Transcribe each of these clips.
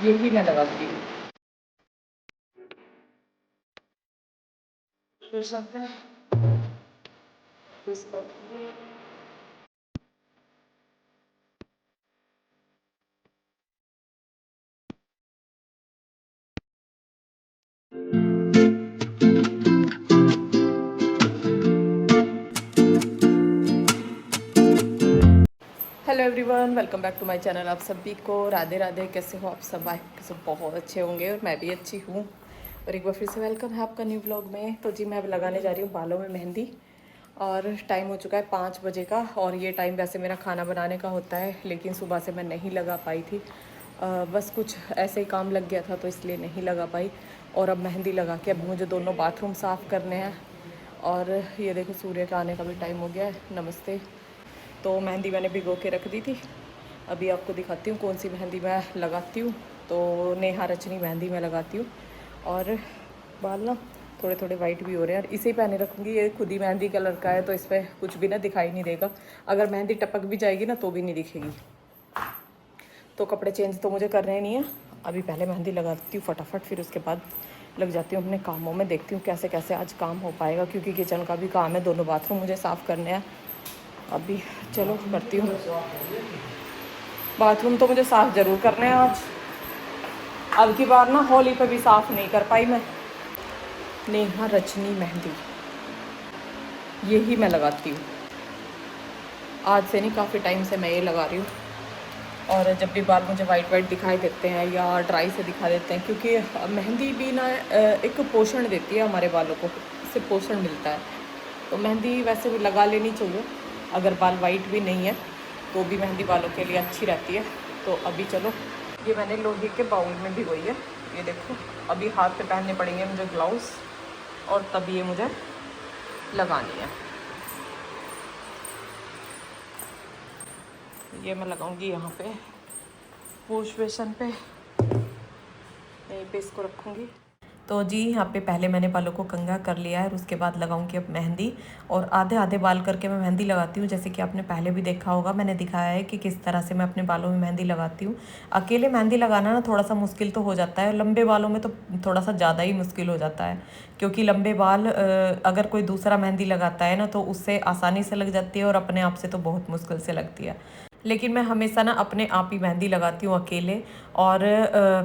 यही मैं लगाती हूँ। फिर सकते हैं, फिर सकते हैं। Hello everyone, welcome back to my channel. आप सभी को राधे राधे। कैसे हो आप सब? आई सब बहुत अच्छे होंगे और मैं भी अच्छी हूँ। और एक बार फिर से वेलकम है आपका न्यू ब्लॉग में। तो जी मैं अब लगाने जा रही हूँ बालों में मेहंदी और टाइम हो चुका है 5 बजे का। और ये टाइम वैसे मेरा खाना बनाने का होता है, लेकिन सुबह से मैं नहीं लगा पाई थी। बस कुछ ऐसे ही काम लग गया था तो इसलिए नहीं लगा पाई। और अब मेहंदी लगा के अब मुझे दोनों बाथरूम साफ़ करने हैं। और ये देखो सूर्य का आने का भी टाइम हो गया है। नमस्ते। तो मेहंदी मैंने भिगो के रख दी थी। अभी आपको दिखाती हूँ कौन सी मेहंदी मैं लगाती हूँ। तो नेहा रचनी मेहंदी मैं लगाती हूँ। और बाल ना थोड़े थोड़े वाइट भी हो रहे हैं। इसे ही पहने रखूँगी। ये खुद ही मेहंदी कलर का है तो इस पर कुछ भी ना दिखाई नहीं देगा। अगर मेहंदी टपक भी जाएगी ना तो भी नहीं दिखेगी। तो कपड़े चेंज तो मुझे करने नहीं है। अभी पहले मेहंदी लगाती हूँ फटाफट, फिर उसके बाद लग जाती हूँ अपने कामों में। देखती हूँ कैसे कैसे आज काम हो पाएगा, क्योंकि किचन का भी काम है, दोनों बाथरूम मुझे साफ़ करने हैं अभी। चलो करती हूँ। बाथरूम तो मुझे साफ़ ज़रूर करने हैं आज। अब की बार ना होली पे भी साफ़ नहीं कर पाई मैं। नेहा रचनी मेहंदी यही मैं लगाती हूँ। आज से नहीं, काफ़ी टाइम से मैं ये लगा रही हूँ। और जब भी बाल मुझे वाइट वाइट दिखाई देते हैं या ड्राई से दिखा देते हैं, क्योंकि मेहंदी भी ना एक पोषण देती है हमारे बालों को, इससे पोषण मिलता है। तो मेहंदी वैसे भी लगा लेनी चाहिए। अगर बाल वाइट भी नहीं है तो भी मेहंदी बालों के लिए अच्छी रहती है। तो अभी चलो, ये मैंने लोहे के बाउल में भिगोई है। ये देखो, अभी हाथ पे पहनने पड़ेंगे मुझे ग्लव्स, और तब ये मुझे लगानी है। ये मैं लगाऊंगी यहाँ पे वॉश बेसन पे, यहीं पे इसको रखूँगी। तो जी यहाँ पे पहले मैंने बालों को कंघा कर लिया है और उसके बाद लगाऊंगी अब मेहंदी। और आधे आधे बाल करके मैं मेहंदी लगाती हूँ। जैसे कि आपने पहले भी देखा होगा, मैंने दिखाया है कि किस तरह से मैं अपने बालों में मेहंदी लगाती हूँ। अकेले मेहंदी लगाना ना थोड़ा सा मुश्किल तो हो जाता है, लंबे बालों में तो थोड़ा सा ज़्यादा ही मुश्किल हो जाता है। क्योंकि लंबे बाल अगर कोई दूसरा मेहंदी लगाता है ना तो उससे आसानी से लग जाती है, और अपने आप से तो बहुत मुश्किल से लगती है। लेकिन मैं हमेशा ना अपने आप ही मेहंदी लगाती हूँ अकेले। और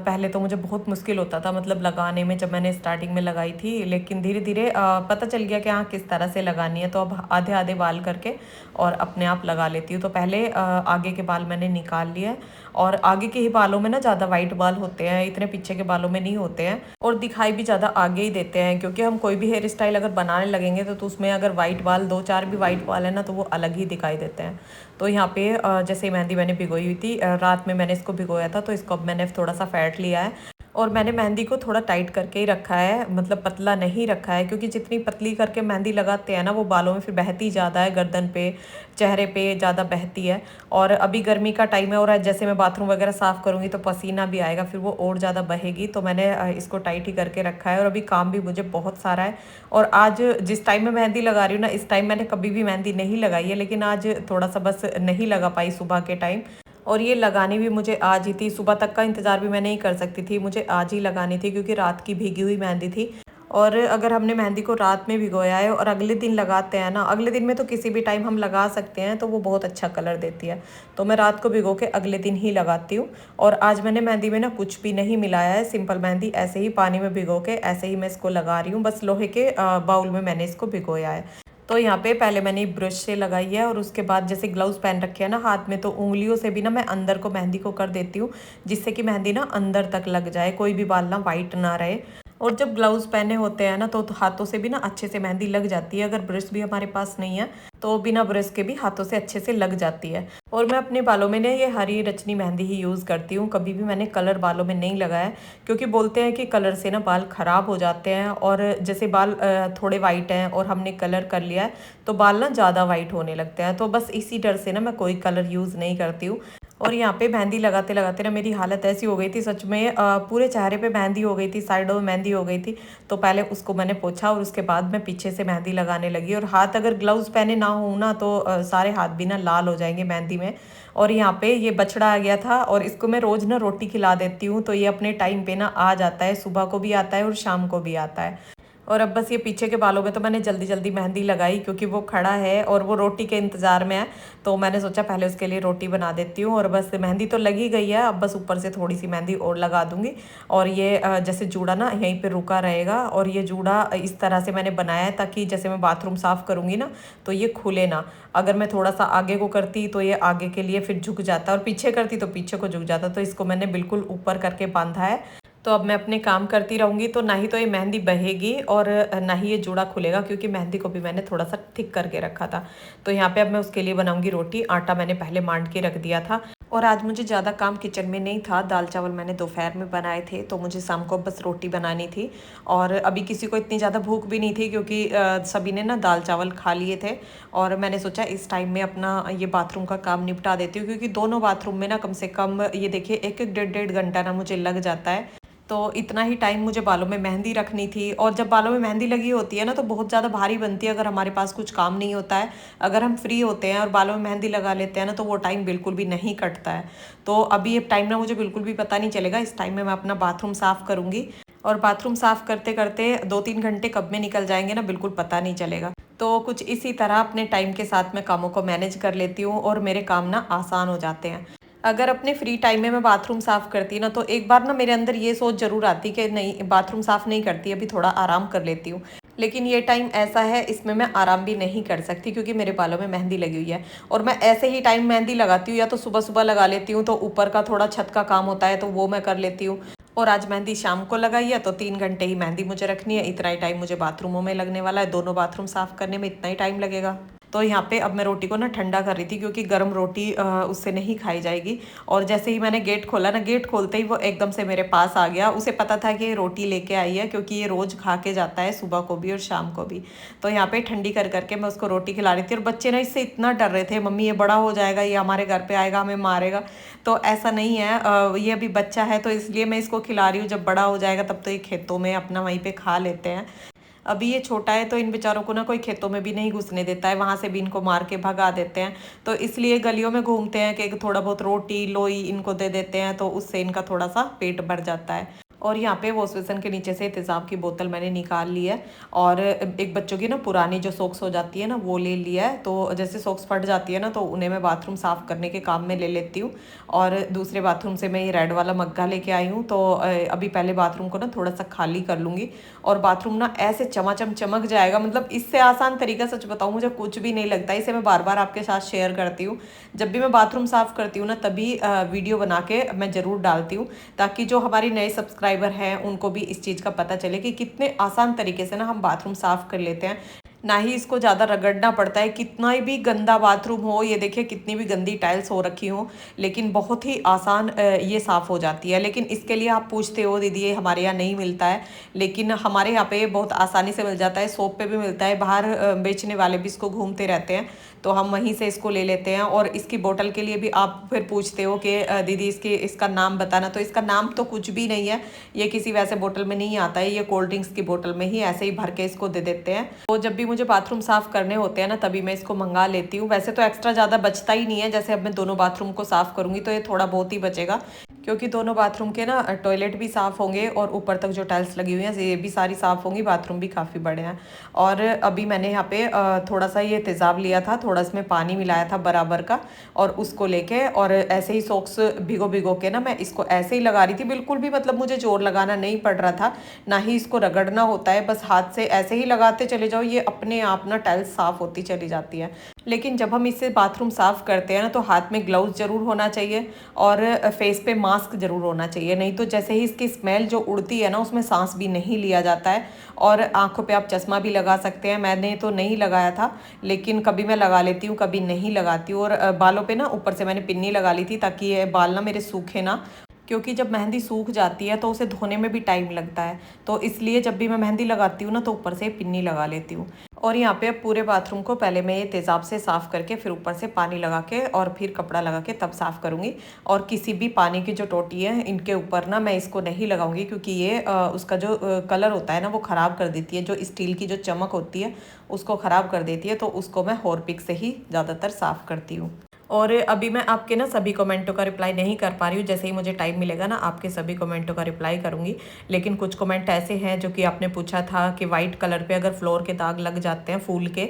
पहले तो मुझे बहुत मुश्किल होता था, मतलब लगाने में, जब मैंने स्टार्टिंग में लगाई थी। लेकिन धीरे धीरे पता चल गया कि हाँ किस तरह से लगानी है। तो अब आधे आधे बाल करके और अपने आप लगा लेती हूँ। तो पहले आगे के बाल मैंने निकाल लिए, और आगे के ही बालों में ना ज़्यादा वाइट बाल होते हैं, इतने पीछे के बालों में नहीं होते हैं, और दिखाई भी ज़्यादा आगे ही देते हैं। क्योंकि हम कोई भी हेयर स्टाइल अगर बनाने लगेंगे तो उसमें अगर वाइट बाल, दो चार भी वाइट बाल है ना, तो वो अलग ही दिखाई देते हैं। तो यहाँ पे जैसे मेहंदी मैंने भिगोई हुई थी, रात में मैंने इसको भिगोया था, तो इसको अब मैंने थोड़ा सा फेंट लिया है। और मैंने मेहंदी को थोड़ा टाइट करके ही रखा है, मतलब पतला नहीं रखा है। क्योंकि जितनी पतली करके मेहंदी लगाते हैं ना, वो बालों में फिर बहती ज़्यादा है, गर्दन पे, चेहरे पे ज़्यादा बहती है। और अभी गर्मी का टाइम है, और जैसे मैं बाथरूम वगैरह साफ़ करूँगी तो पसीना भी आएगा, फिर वो और ज़्यादा बहेगी। तो मैंने इसको टाइट ही करके रखा है। और अभी काम भी मुझे बहुत सारा है। और आज जिस टाइम में मेहंदी लगा रही हूँ ना, इस टाइम मैंने कभी भी मेहंदी नहीं लगाई है, लेकिन आज थोड़ा सा बस नहीं लगा पाई सुबह के टाइम। और ये लगानी भी मुझे आज ही थी, सुबह तक का इंतज़ार भी मैं नहीं कर सकती थी, मुझे आज ही लगानी थी, क्योंकि रात की भीगी हुई मेहंदी थी। और अगर हमने मेहंदी को रात में भिगोया है और अगले दिन लगाते हैं ना, अगले दिन में तो किसी भी टाइम हम लगा सकते हैं, तो वो बहुत अच्छा कलर देती है। तो मैं रात को भिगो के अगले दिन ही लगाती हूँ। और आज मैंने मेहंदी में ना कुछ भी नहीं मिलाया है, सिंपल मेहंदी ऐसे ही पानी में भिगो के ऐसे ही मैं इसको लगा रही हूँ। बस लोहे के बाउल में मैंने इसको भिगोया है। तो यहाँ पे पहले मैंने ब्रश से लगाई है, और उसके बाद जैसे ग्लव्स पहन रखे हैं ना हाथ में, तो उंगलियों से भी ना मैं अंदर को मेहंदी को कर देती हूँ, जिससे कि मेहंदी ना अंदर तक लग जाए, कोई भी बाल ना वाइट ना रहे। और जब ग्लव्स पहने होते हैं ना तो हाथों से भी ना अच्छे से मेहंदी लग जाती है। अगर ब्रश भी हमारे पास नहीं है तो बिना ब्रश के भी हाथों से अच्छे से लग जाती है। और मैं अपने बालों में ना ये हरी रचनी मेहंदी ही यूज़ करती हूँ, कभी भी मैंने कलर बालों में नहीं लगाया। क्योंकि बोलते हैं कि कलर से ना बाल ख़राब हो जाते हैं, और जैसे बाल थोड़े वाइट हैं और हमने कलर कर लिया है तो बाल ना ज़्यादा वाइट होने लगते हैं। तो बस इसी डर से ना मैं कोई कलर यूज़ नहीं करती हूँ। और यहाँ पे मेहंदी लगाते लगाते ना मेरी हालत ऐसी हो गई थी, सच में पूरे चेहरे पे मेहंदी हो गई थी, साइडों में मेहंदी हो गई थी। तो पहले उसको मैंने पोंछा और उसके बाद मैं पीछे से मेहंदी लगाने लगी। और हाथ अगर ग्लव्स पहने ना हो ना तो सारे हाथ भी ना लाल हो जाएंगे मेहंदी में। और यहाँ पे ये बछड़ा आ गया था और इसको मैं रोज़ ना रोटी खिला देती हूँ, तो ये अपने टाइम पे ना आ जाता है, सुबह को भी आता है और शाम को भी आता है। और अब बस ये पीछे के बालों में तो मैंने जल्दी जल्दी मेहंदी लगाई, क्योंकि वो खड़ा है और वो रोटी के इंतज़ार में है। तो मैंने सोचा पहले उसके लिए रोटी बना देती हूँ। और बस मेहंदी तो लगी गई है, अब बस ऊपर से थोड़ी सी मेहंदी और लगा दूंगी। और ये जैसे जूड़ा ना यहीं पे रुका रहेगा। और ये जूड़ा इस तरह से मैंने बनाया है ताकि जैसे मैं बाथरूम साफ़ करूँगी ना तो ये खुले ना। अगर मैं थोड़ा सा आगे को करती तो ये आगे के लिए फिर झुक जाता, और पीछे करती तो पीछे को झुक जाता। तो इसको मैंने बिल्कुल ऊपर करके बांधा है। तो अब मैं अपने काम करती रहूँगी, तो ना ही तो ये मेहंदी बहेगी और ना ही ये जूड़ा खुलेगा, क्योंकि मेहंदी को भी मैंने थोड़ा सा थिक करके रखा था। तो यहाँ पे अब मैं उसके लिए बनाऊँगी रोटी। आटा मैंने पहले मांड के रख दिया था। और आज मुझे ज़्यादा काम किचन में नहीं था, दाल चावल मैंने दोपहर में बनाए थे, तो मुझे शाम को बस रोटी बनानी थी। और अभी किसी को इतनी ज़्यादा भूख भी नहीं थी, क्योंकि सभी ने ना दाल चावल खा लिए थे। और मैंने सोचा इस टाइम में अपना ये बाथरूम का काम निपटा देती हूँ, क्योंकि दोनों बाथरूम में ना कम से कम ये देखिए एक एक डेढ़ डेढ़ घंटा ना मुझे लग जाता है। तो इतना ही टाइम मुझे बालों में मेहंदी रखनी थी। और जब बालों में मेहंदी लगी होती है ना तो बहुत ज़्यादा भारी बनती है, अगर हमारे पास कुछ काम नहीं होता है। अगर हम फ्री होते हैं और बालों में मेहंदी लगा लेते हैं ना तो वो टाइम बिल्कुल भी नहीं कटता है। तो अभी ये टाइम ना मुझे बिल्कुल भी पता नहीं चलेगा। इस टाइम में मैं अपना बाथरूम साफ़ करूँगी, और बाथरूम साफ़ करते करते 2-3 घंटे कब में निकल जाएंगे ना बिल्कुल पता नहीं चलेगा। तो कुछ इसी तरह अपने टाइम के साथ मैं कामों को मैनेज कर लेती हूँ और मेरे काम ना आसान हो जाते हैं। अगर अपने फ्री टाइम में मैं बाथरूम साफ़ करती ना तो एक बार ना मेरे अंदर ये सोच ज़रूर आती कि नहीं, बाथरूम साफ़ नहीं करती, अभी थोड़ा आराम कर लेती हूँ। लेकिन ये टाइम ऐसा है, इसमें मैं आराम भी नहीं कर सकती, क्योंकि मेरे बालों में मेहंदी लगी हुई है। और मैं ऐसे ही टाइम मेहंदी लगाती हूँ, या तो सुबह सुबह लगा लेती हूँ, तो ऊपर का थोड़ा छत का काम होता है तो वो मैं कर लेती हूँ। और आज मेहंदी शाम को लगाई है तो 3 घंटे ही मेहंदी मुझे रखनी है, इतना ही टाइम मुझे बाथरूमों में लगने वाला है, दोनों बाथरूम साफ़ करने में इतना ही टाइम लगेगा। तो यहाँ पे अब मैं रोटी को ना ठंडा कर रही थी, क्योंकि गर्म रोटी उससे नहीं खाई जाएगी। और जैसे ही मैंने गेट खोला ना, गेट खोलते ही वो एकदम से मेरे पास आ गया। उसे पता था कि ये रोटी लेके आई है, क्योंकि ये रोज़ खा के जाता है, सुबह को भी और शाम को भी। तो यहाँ पे ठंडी कर करके मैं उसको रोटी खिला रही थी। और बच्चे ना इससे इतना डर रहे थे, मम्मी ये बड़ा हो जाएगा, ये हमारे घर पे आएगा, हमें मारेगा। तो ऐसा नहीं है, ये अभी बच्चा है तो इसलिए मैं इसको खिला रही हूँ। जब बड़ा हो जाएगा तब तो ये खेतों में अपना वहीं पे खा लेते हैं। अभी ये छोटा है तो इन बेचारों को ना कोई खेतों में भी नहीं घुसने देता है, वहाँ से भी इनको मार के भगा देते हैं। तो इसलिए गलियों में घूमते हैं कि थोड़ा बहुत रोटी लोई इनको दे देते हैं, तो उससे इनका थोड़ा सा पेट भर जाता है। और यहाँ पे वॉश बेसिन के नीचे से तेज़ाब की बोतल मैंने निकाल ली है। और एक बच्चों की ना पुरानी जो सॉक्स हो जाती है ना वो ले लिया है। तो जैसे सॉक्स फट जाती है ना तो उन्हें मैं बाथरूम साफ़ करने के काम में ले लेती हूँ। और दूसरे बाथरूम से मैं ये रेड वाला मग्गा लेके आई हूँ। तो अभी पहले बाथरूम को ना थोड़ा सा खाली कर लूँगी, और बाथरूम ना ऐसे चमाचम चमक जाएगा। मतलब इससे आसान तरीका सच बताऊँ मुझे कुछ भी नहीं लगता। इसे मैं बार बार आपके साथ शेयर करती हूँ। जब भी मैं बाथरूम साफ़ करती हूँ ना तभी वीडियो बना के मैं ज़रूर डालती हूँ, ताकि जो हमारी नए सब्सक्राइबर हैं उनको भी इस चीज़ का पता चले कि कितने आसान तरीके से ना हम बाथरूम साफ़ कर लेते हैं। ना ही इसको ज़्यादा रगड़ना पड़ता है, कितना भी गंदा बाथरूम हो, ये देखिए कितनी भी गंदी टाइल्स हो रखी हो, लेकिन बहुत ही आसान ये साफ़ हो जाती है। लेकिन इसके लिए आप पूछते हो दीदी ये हमारे यहाँ नहीं मिलता है, लेकिन हमारे यहाँ पे बहुत आसानी से मिल जाता है। शॉप पे भी मिलता है, बाहर बेचने वाले भी इसको घूमते रहते हैं, तो हम वहीं से इसको ले लेते हैं। और इसकी बोतल के लिए भी आप फिर पूछते हो कि दीदी इसका नाम बताना, तो इसका नाम तो कुछ भी नहीं है, ये किसी वैसे बोतल में नहीं आता है, ये कोल्ड ड्रिंक्स की बोतल में ही ऐसे ही भर के इसको दे देते हैं। तो जब भी मुझे बाथरूम साफ़ करने होते हैं ना तभी मैं इसको मंगा लेती हूँ। वैसे तो एक्स्ट्रा ज़्यादा बचता ही नहीं है, जैसे अब मैं दोनों बाथरूम को साफ़ करूँगी तो ये थोड़ा बहुत ही बचेगा, क्योंकि दोनों बाथरूम के ना टॉयलेट भी साफ़ होंगे और ऊपर तक जो टाइल्स लगी हुई हैं ये भी सारी साफ़ होंगी। बाथरूम भी काफ़ी बड़े हैं। और अभी मैंने यहाँ पे थोड़ा सा ये तेज़ाब लिया था, थोड़ा इसमें पानी मिलाया था बराबर का, और उसको लेके और ऐसे ही सॉक्स भिगो भिगो के ना मैं इसको ऐसे ही लगा रही थी। बिल्कुल भी मतलब मुझे जोर लगाना नहीं पड़ रहा था, ना ही इसको रगड़ना होता है, बस हाथ से ऐसे ही लगाते चले जाओ, ये अपने आप ना टाइल्स साफ़ होती चली जाती है। लेकिन जब हम इससे बाथरूम साफ़ करते हैं ना तो हाथ में ग्लव्स ज़रूर होना चाहिए, और फेस पे मास्क ज़रूर होना चाहिए, नहीं तो जैसे ही इसकी स्मेल जो उड़ती है ना उसमें सांस भी नहीं लिया जाता है। और आंखों पे आप चश्मा भी लगा सकते हैं, मैंने तो नहीं लगाया था, लेकिन कभी मैं लगा लेती हूँ कभी नहीं लगाती हूँ। और बालों पे ना ऊपर से मैंने पिन्नी लगा ली थी ताकि ये बाल ना मेरे सूखे ना। क्योंकि जब मेहंदी सूख जाती है तो उसे धोने में भी टाइम लगता है, तो इसलिए जब भी मैं मेहंदी लगाती हूँ ना तो ऊपर से पिन्नी लगा लेती हूँ। और यहाँ पे अब पूरे बाथरूम को पहले मैं ये तेज़ाब से साफ़ करके फिर ऊपर से पानी लगा के और फिर कपड़ा लगा के तब साफ़ करूँगी। और किसी भी पानी की जो टोटी है इनके ऊपर ना मैं इसको नहीं लगाऊंगी, क्योंकि ये उसका जो कलर होता है ना वो ख़राब कर देती है, जो स्टील की जो चमक होती है उसको ख़राब कर देती है। तो उसको मैं हॉरपिक से ही ज़्यादातर साफ़ करती हूँ। और अभी मैं आपके ना सभी कमेंटों का रिप्लाई नहीं कर पा रही हूँ, जैसे ही मुझे टाइम मिलेगा ना आपके सभी कमेंटों का रिप्लाई करूँगी। लेकिन कुछ कमेंट ऐसे हैं जो कि आपने पूछा था कि वाइट कलर पे अगर फ्लोर के दाग लग जाते हैं फूल के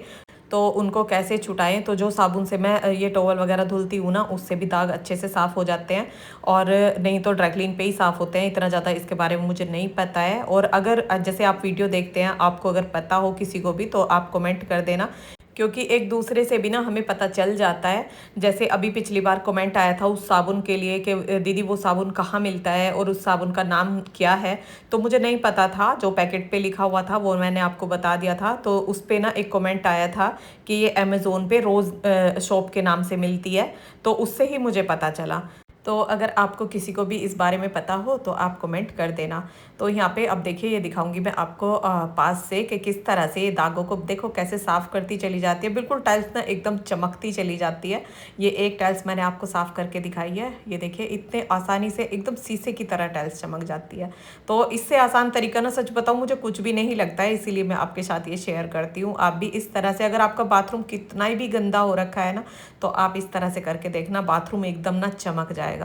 तो उनको कैसे छुटाएं। तो जो साबुन से मैं ये टॉवल वगैरह धुलती हूँ ना उससे भी दाग अच्छे से साफ़ हो जाते हैं, और नहीं तो ड्राईक्लीन पे ही साफ़ होते हैं। इतना ज़्यादा इसके बारे में मुझे नहीं पता है। और अगर जैसे आप वीडियो देखते हैं, आपको अगर पता हो किसी को भी तो आप कमेंट कर देना, क्योंकि एक दूसरे से भी ना हमें पता चल जाता है। जैसे अभी पिछली बार कमेंट आया था उस साबुन के लिए कि दीदी वो साबुन कहाँ मिलता है और उस साबुन का नाम क्या है। तो मुझे नहीं पता था, जो पैकेट पे लिखा हुआ था वो मैंने आपको बता दिया था। तो उस पर ना एक कमेंट आया था कि ये अमेज़ोन पे रोज़ शॉप के नाम से मिलती है, तो उससे ही मुझे पता चला। तो अगर आपको किसी को भी इस बारे में पता हो तो आप कमेंट कर देना। तो यहाँ पे अब देखिए ये दिखाऊंगी मैं आपको पास से कि किस तरह से ये दागों को देखो कैसे साफ़ करती चली जाती है। बिल्कुल टाइल्स ना एकदम चमकती चली जाती है। ये एक टाइल्स मैंने आपको साफ़ करके दिखाई है, ये देखिए इतने आसानी से एकदम शीशे की तरह टाइल्स चमक जाती है। तो इससे आसान तरीका ना सच बताऊँ मुझे कुछ भी नहीं लगता है, इसीलिए मैं आपके साथ ये शेयर करती हूँ। आप भी इस तरह से, अगर आपका बाथरूम कितना भी गंदा हो रखा है ना तो आप इस तरह से करके देखना, बाथरूम एकदम ना चमक जाएगा।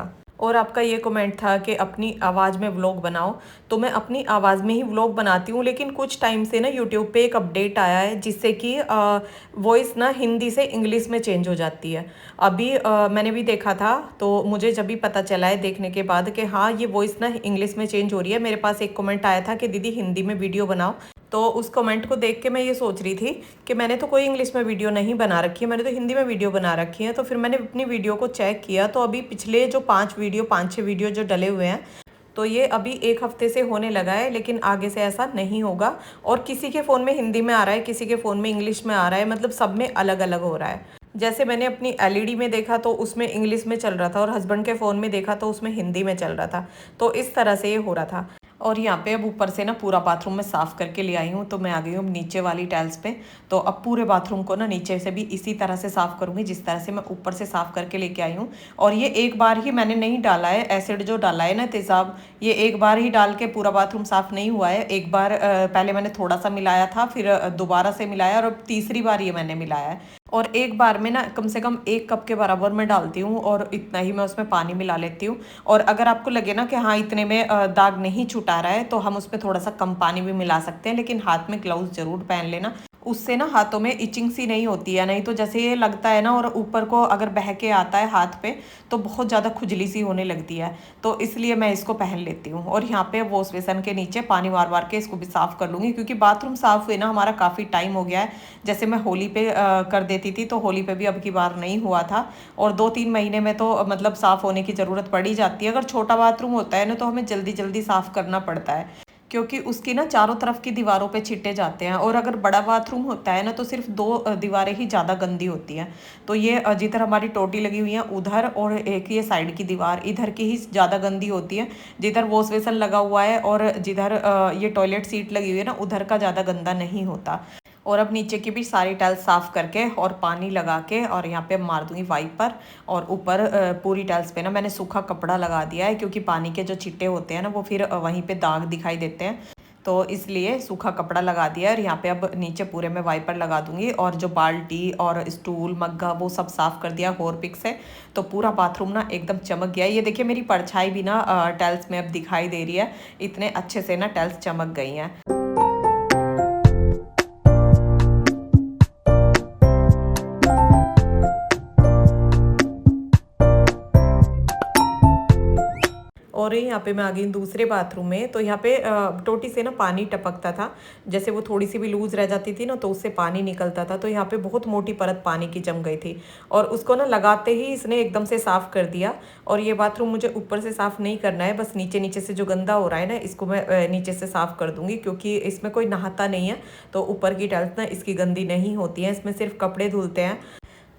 और आपका ये कमेंट था कि अपनी आवाज़ में व्लॉग बनाओ, तो मैं अपनी आवाज़ में ही व्लॉग बनाती हूँ। लेकिन कुछ टाइम से ना यूट्यूब पे एक अपडेट आया है जिससे कि वॉइस ना हिंदी से इंग्लिश में चेंज हो जाती है। अभी मैंने भी देखा था, तो मुझे जब भी पता चला है देखने के बाद कि हाँ ये वॉइस ना इंग्लिश में चेंज हो रही है। मेरे पास एक कमेंट आया था कि दीदी हिंदी में वीडियो बनाओ। तो उस कमेंट को देख के मैं ये सोच रही थी कि मैंने तो कोई इंग्लिश में वीडियो नहीं बना रखी है, मैंने तो हिंदी में वीडियो बना रखी है। तो फिर मैंने अपनी वीडियो को चेक किया, तो अभी पिछले जो 5-6 वीडियो जो डले हुए हैं तो ये अभी 1 हफ्ते से होने लगा है, लेकिन आगे से ऐसा नहीं होगा। और किसी के फ़ोन में हिंदी में आ रहा है, किसी के फ़ोन में इंग्लिश में आ रहा है, मतलब सब में अलग अलग हो रहा है। जैसे मैंने अपनी एलईडी में देखा तो उसमें इंग्लिश में चल रहा था, और हस्बैंड के फ़ोन में देखा तो उसमें हिंदी में चल रहा था। तो इस तरह से ये हो रहा था। और यहाँ पे अब ऊपर से ना पूरा बाथरूम में साफ़ करके ले आई हूँ, तो मैं आ गई हूँ नीचे वाली टाइल्स पे। तो अब पूरे बाथरूम को ना नीचे से भी इसी तरह से साफ़ करूँगी जिस तरह से मैं ऊपर से साफ़ करके लेके आई हूँ। और ये एक बार ही मैंने नहीं डाला है, एसिड जो डाला है ना तेज़ाब, ये एक बार ही डाल के पूरा बाथरूम साफ़ नहीं हुआ है। एक बार पहले मैंने थोड़ा सा मिलाया था, फिर दोबारा से मिलाया, और अब तीसरी बार ये मैंने मिलाया है। और एक बार में ना कम से कम 1 कप के बराबर मैं डालती हूँ, और इतना ही मैं उसमें पानी मिला लेती हूँ। और अगर आपको लगे ना कि हाँ इतने में दाग नहीं छुटा रहा है तो हम उसमें थोड़ा सा कम पानी भी मिला सकते हैं, लेकिन हाथ में ग्लव्स ज़रूर पहन लेना, उससे ना हाथों में इचिंग सी नहीं होती है। नहीं तो जैसे ये लगता है ना, और ऊपर को अगर बह के आता है हाथ पे तो बहुत ज़्यादा खुजली सी होने लगती है। तो इसलिए मैं इसको पहन लेती हूँ। और यहाँ पे वॉश बेसन के नीचे पानी मार मार के इसको भी साफ़ कर लूँगी, क्योंकि बाथरूम साफ़ हुए ना हमारा काफ़ी टाइम हो गया है। जैसे मैं होली पे कर देती थी, तो होली पे भी अब की बार नहीं हुआ था। और 2-3 महीने में तो मतलब साफ़ होने की ज़रूरत पड़ ही जाती है। अगर छोटा बाथरूम होता है ना तो हमें जल्दी जल्दी साफ़ करना पड़ता है, क्योंकि उसकी ना चारों तरफ की दीवारों पे छिट्टे जाते हैं। और अगर बड़ा बाथरूम होता है ना तो सिर्फ 2 दीवारें ही ज़्यादा गंदी होती हैं। तो ये जिधर हमारी टोटी लगी हुई है उधर, और एक ये साइड की दीवार इधर की ही ज़्यादा गंदी होती है। जिधर वॉश बेसन लगा हुआ है और जिधर ये टॉयलेट सीट लगी हुई है ना उधर का ज़्यादा गंदा नहीं होता। और अब नीचे की भी सारी टाइल्स साफ़ करके और पानी लगा के और यहाँ पे मार दूंगी वाइपर। और ऊपर पूरी टाइल्स पे ना मैंने सूखा कपड़ा लगा दिया है, क्योंकि पानी के जो छिट्टे होते हैं ना वो फिर वहीं पे दाग दिखाई देते हैं, तो इसलिए सूखा कपड़ा लगा दिया है। और यहाँ पे अब नीचे पूरे में वाइपर लगा दूंगी, और जो बाल्टी और स्टूल मग्गा वो सब साफ़ कर दिया हॉरपिक से। तो पूरा बाथरूम ना एकदम चमक गया है। ये देखिए मेरी परछाई भी ना टाइल्स में अब दिखाई दे रही है, इतने अच्छे से ना टाइल्स चमक गई हैं। और यहाँ पे मैं आ गई दूसरे बाथरूम में। तो यहाँ पे टोटी से ना पानी टपकता था, जैसे वो थोड़ी सी भी लूज़ रह जाती थी ना तो उससे पानी निकलता था। तो यहाँ पे बहुत मोटी परत पानी की जम गई थी, और उसको ना लगाते ही इसने एकदम से साफ़ कर दिया। और ये बाथरूम मुझे ऊपर से साफ़ नहीं करना है, बस नीचे नीचे से जो गंदा हो रहा है ना इसको मैं नीचे से साफ़ कर दूँगी, क्योंकि इसमें कोई नहाता नहीं है। तो ऊपर की टाइल्स ना इसकी गंदी नहीं होती हैं, इसमें सिर्फ कपड़े धुलते हैं।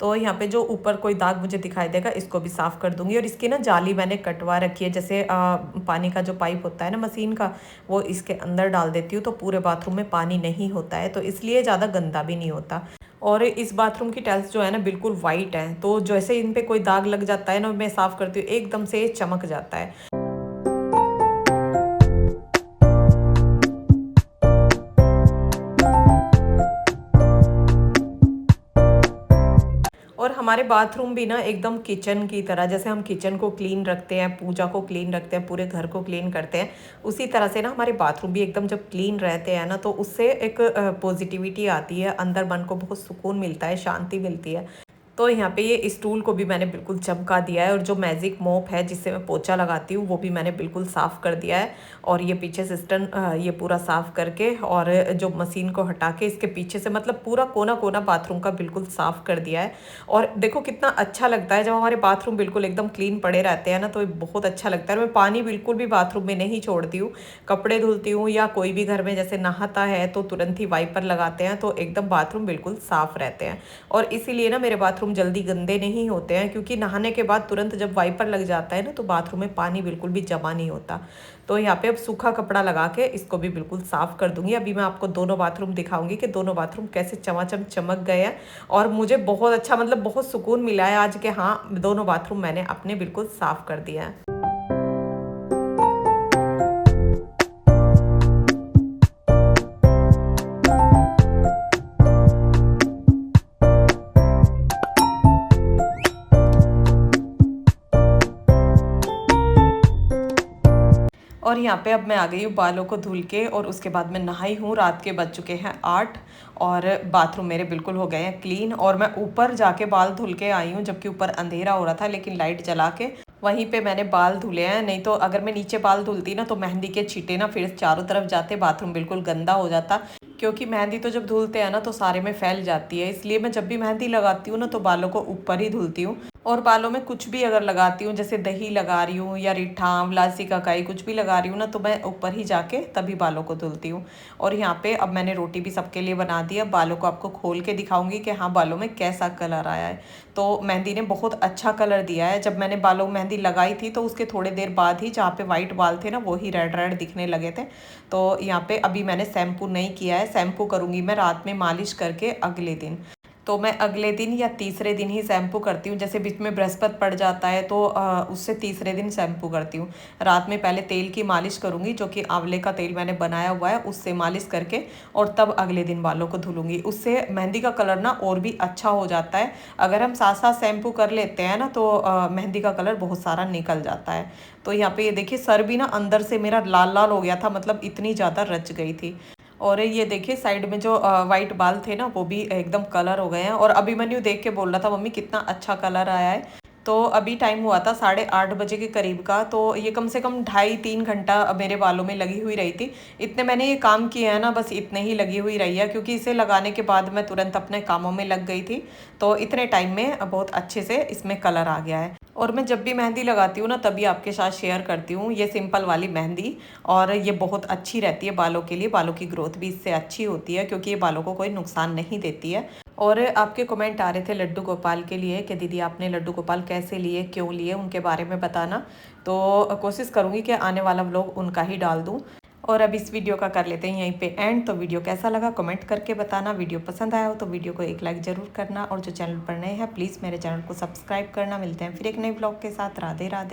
तो यहाँ पे जो ऊपर कोई दाग मुझे दिखाई देगा इसको भी साफ़ कर दूंगी। और इसकी ना जाली मैंने कटवा रखी है, जैसे पानी का जो पाइप होता है ना मशीन का, वो इसके अंदर डाल देती हूँ तो पूरे बाथरूम में पानी नहीं होता है, तो इसलिए ज़्यादा गंदा भी नहीं होता। और इस बाथरूम की टाइल्स जो है ना बिल्कुल वाइट है, तो जैसे इन पे कोई दाग लग जाता है ना, मैं साफ़ करती हूँ एकदम से चमक जाता है। और हमारे बाथरूम भी ना एकदम किचन की तरह, जैसे हम किचन को क्लीन रखते हैं, पूजा को क्लीन रखते हैं, पूरे घर को क्लीन करते हैं, उसी तरह से ना हमारे बाथरूम भी एकदम जब क्लीन रहते हैं ना तो उससे एक पॉजिटिविटी आती है, अंदर मन को बहुत सुकून मिलता है, शांति मिलती है। तो यहाँ पे ये स्टूल को भी मैंने बिल्कुल चमका दिया है, और जो मैजिक मोप है जिससे मैं पोछा लगाती हूँ वो भी मैंने बिल्कुल साफ़ कर दिया है। और ये पीछे सिस्टम ये पूरा साफ़ करके, और जो मशीन को हटा के इसके पीछे से मतलब पूरा कोना कोना बाथरूम का बिल्कुल साफ़ कर दिया है। और देखो कितना अच्छा लगता है जब हमारे बाथरूम बिल्कुल एकदम क्लीन पड़े रहते हैं ना, तो ये बहुत अच्छा लगता है। मैं पानी बिल्कुल भी बाथरूम में नहीं छोड़ती हूँ, कपड़े धुलती हूँ या कोई भी घर में जैसे नहाता है तो तुरंत ही वाइपर लगाते हैं, तो एकदम बाथरूम बिल्कुल साफ़ रहते हैं। और इसीलिए ना मेरे बाथरूम जल्दी गंदे नहीं होते हैं, क्योंकि नहाने के बाद तुरंत जब वाइपर लग जाता है ना तो बाथरूम में पानी बिल्कुल भी जमा नहीं होता। तो यहाँ पे अब सूखा कपड़ा लगा के इसको भी बिल्कुल साफ़ कर दूंगी। अभी मैं आपको दोनों बाथरूम दिखाऊंगी कि दोनों बाथरूम कैसे चमाचम चमक गए हैं। और मुझे बहुत अच्छा मतलब बहुत सुकून मिला है आज के, हाँ दोनों बाथरूम मैंने अपने बिल्कुल साफ़ कर दिया है। और यहाँ पे अब मैं आ गई हूँ बालों को धुल के, और उसके बाद मैं नहाई हूँ। रात के बज चुके हैं 8, और बाथरूम मेरे बिल्कुल हो गए हैं क्लीन। और मैं ऊपर जाके बाल धुल के आई हूँ, जबकि ऊपर अंधेरा हो रहा था, लेकिन लाइट जला के वहीं पे मैंने बाल धुले हैं। नहीं तो अगर मैं नीचे बाल धुलती ना तो मेहंदी के छींटे ना फिर चारों तरफ जाते, बाथरूम बिल्कुल गंदा हो जाता। क्योंकि मेहंदी तो जब धुलते हैं ना तो सारे में फैल जाती है, इसलिए मैं जब भी मेहंदी लगाती हूँ ना तो बालों को ऊपर ही धुलती हूँ। और बालों में कुछ भी अगर लगाती हूँ, जैसे दही लगा रही हूँ या रिठा आंवला सिकाकाई कुछ भी लगा रही हूँ ना, तो मैं ऊपर ही जाके तभी बालों को धुलती हूँ। और यहाँ पे अब मैंने रोटी भी सबके लिए बना दी। अब बालों को आपको खोल के दिखाऊंगी कि हाँ बालों में कैसा कलर आया है। तो मेहंदी ने बहुत अच्छा कलर दिया है। जब मैंने बालों में मेहंदी लगाई थी तो उसके थोड़े देर बाद ही जहाँ पे वाइट बाल थे ना वो ही रेड रेड दिखने लगे थे। तो यहाँ पे अभी मैंने शैम्पू नहीं किया है, शैम्पू करूँगी मैं रात में मालिश करके अगले दिन। तो मैं अगले दिन या तीसरे दिन ही शैम्पू करती हूँ, जैसे बीच में बृहस्पति पड़ जाता है तो उससे तीसरे दिन शैम्पू करती हूँ। रात में पहले तेल की मालिश करूँगी, जो कि आंवले का तेल मैंने बनाया हुआ है उससे मालिश करके, और तब अगले दिन बालों को धुलूँगी। उससे मेहंदी का कलर ना और भी अच्छा हो जाता है। अगर हम साथ साथ शैम्पू कर लेते हैं ना तो मेहंदी का कलर बहुत सारा निकल जाता है। तो यहाँ पे ये देखिए सर भी ना अंदर से मेरा लाल लाल हो गया था, मतलब इतनी ज़्यादा रच गई थी। और ये देखिए साइड में जो वाइट बाल थे ना वो भी एकदम कलर हो गए हैं। और अभिमन्यु देख के बोल रहा था मम्मी कितना अच्छा कलर आया है। तो अभी टाइम हुआ था 8:30 के करीब का, तो ये कम से कम 2.5-3 घंटा मेरे बालों में लगी हुई रही थी। इतने मैंने ये काम किया है ना, बस इतने ही लगी हुई रही है, क्योंकि इसे लगाने के बाद मैं तुरंत अपने कामों में लग गई थी। तो इतने टाइम में बहुत अच्छे से इसमें कलर आ गया है। और मैं जब भी मेहंदी लगाती हूँ ना तभी आपके साथ शेयर करती हूँ ये सिंपल वाली मेहंदी। और ये बहुत अच्छी रहती है बालों के लिए, बालों की ग्रोथ भी इससे अच्छी होती है, क्योंकि ये बालों को कोई नुकसान नहीं देती है। और आपके कमेंट आ रहे थे लड्डू गोपाल के लिए कि दीदी आपने लड्डू गोपाल कैसे लिए, क्यों लिए, उनके बारे में बताना। तो कोशिश करूँगी कि आने वाला व्लॉग उनका ही डाल दूँ। और अब इस वीडियो का कर लेते हैं यहीं पे एंड। तो वीडियो कैसा लगा कमेंट करके बताना। वीडियो पसंद आया हो तो वीडियो को एक लाइक ज़रूर करना, और जो चैनल पर नए हैं प्लीज़ मेरे चैनल को सब्सक्राइब करना। मिलते हैं फिर एक नए व्लॉग के साथ। राधे राधे।